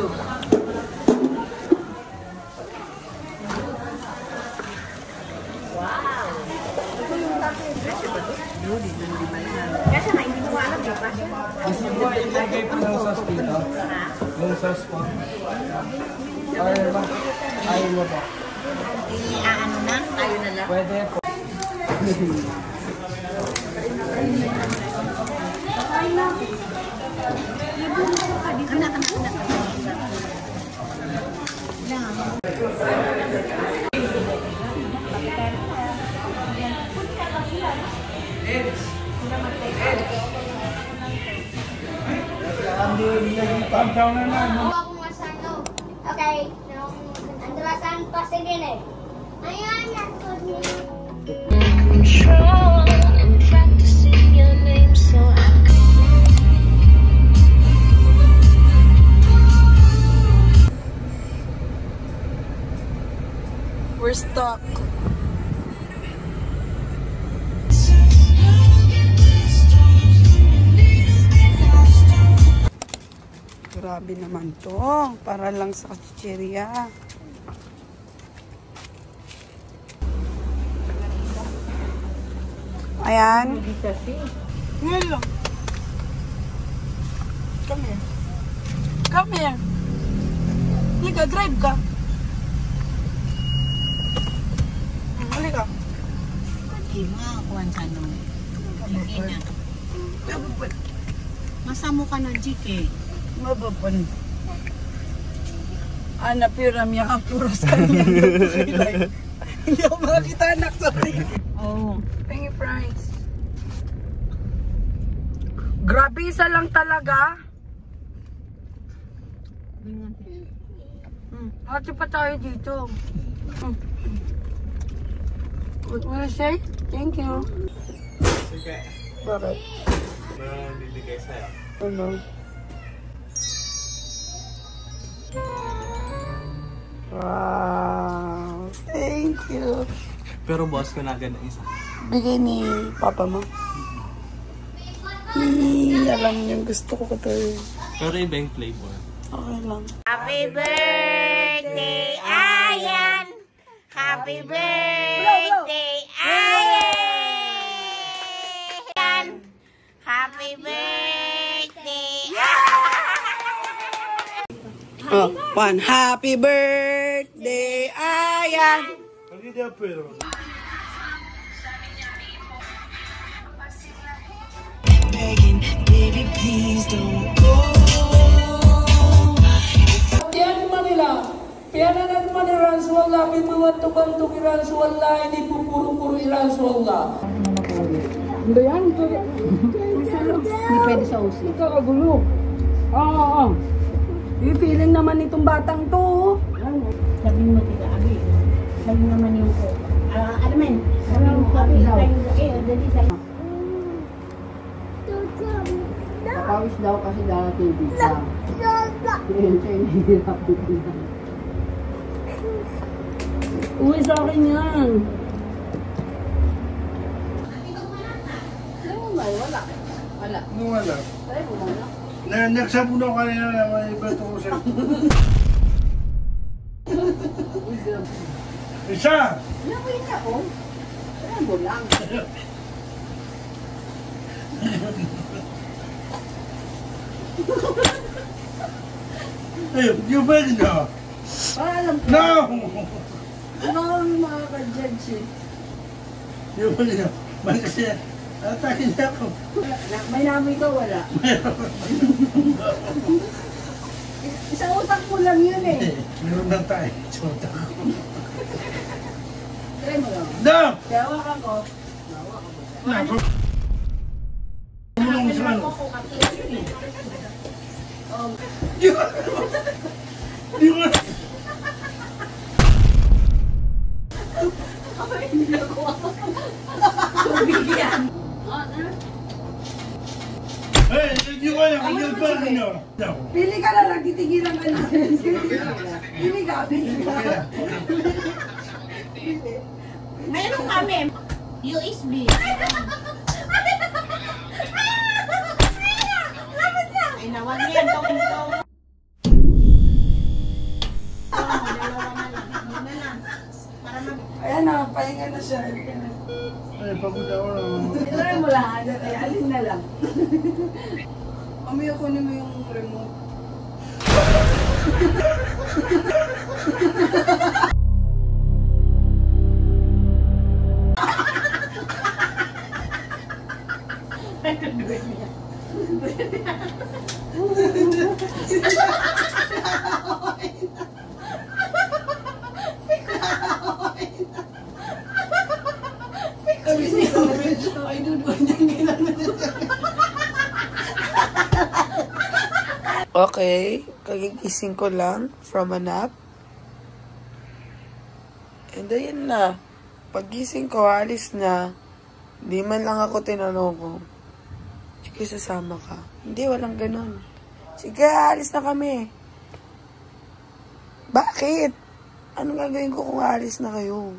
Kasi na, hindi mo alam ba? Gusto mo ilagay po ng sauce dito? Yung sauce po. Ayaw ba? Ayaw mo po. Ano na? Tayo na lang. Pwede po. Okay, andalasan pasti gini. Ayan, control and practicing your name so I We're stuck. Grabe naman to. Para lang sa chicheria. Ayan. Ngayon lang. Come here. Come here. Liga, drive ka. Halika. Hindi mo akakuhan sa nung. Hindi na. Masamo ka na, Jik eh. Mabapan. Ana, pira miya ka puro sa kanya. Hindi ako makakita, anak. Sorry. Oh. Pengi fries. Grabe, isa lang talaga. Hati pa tayo dito. What will I say? Thank you. Sige. Bakit? Meron bibigay sa'yo. Ano? Wow. Thank you. Pero boss ko na ganun isa. Bigay ni Papa mo. Alam niyo, gusto ko ito eh. Pero iba yung flavor. Okay lang. Happy birthday, Ayan! Happy birthday, Ayan! Happy birthday, Oh, one. Happy birthday, Ayan! Begging, baby, please don't go. Yan Manila. Piyanan Manila Rasulullah, bimuwat-tubantuk Rasulullah, ini pupuru-puru Rasulullah. Hindi yan. Hindi pwede sa usi. Kakagulo. Oo. Yung feeling naman itong batang to. Sabi mo, tita, abi. Sabi naman yung ko. Ano man? Sabi mo, abi. Dali sa'yo. Kapawis daw kasi dati bigla. Yan siya hinihirap bigla. Uwi sa akin yan. Wala. Wala. Wala. Try mo muna. Nagsabuno ka rin na may bato ko siya. Isa! Nawin na ko. Try mo lang. Ayun, yung ba rin na? Para alam ko. No! Ano ang makaka-judge eh? Yung ba rin na? May kasi, atakin niya ako. May namoy ka wala. Isang utak mo lang yun eh. Meron lang tayo. Tsota ko. Try mo lang. No! Dawa ka ko. Nako. Tumulong sa ano? Di ba? Di ba? Bigyan. Eh, di ko alam kung yung ba rin na? Pili ka na lang, titigilan ka na. Pili ka. Meron kami. USB. Ay, nawag yan. Tawin ito. pahinga na siya. Ay, pagod ako na. Try mo lang, alin na lang. Mamaya kunin mo yung remote. Ay, duduan niya kailangan niya. Okay, kagigising ko lang from a nap. And ayun na. Paggising ko, alis na. Di man lang ako tinanong ko. Sige, sasama ka. Hindi, walang ganun. Sige, alis na kami. Bakit? Anong gagawin ko kung alis na kayo?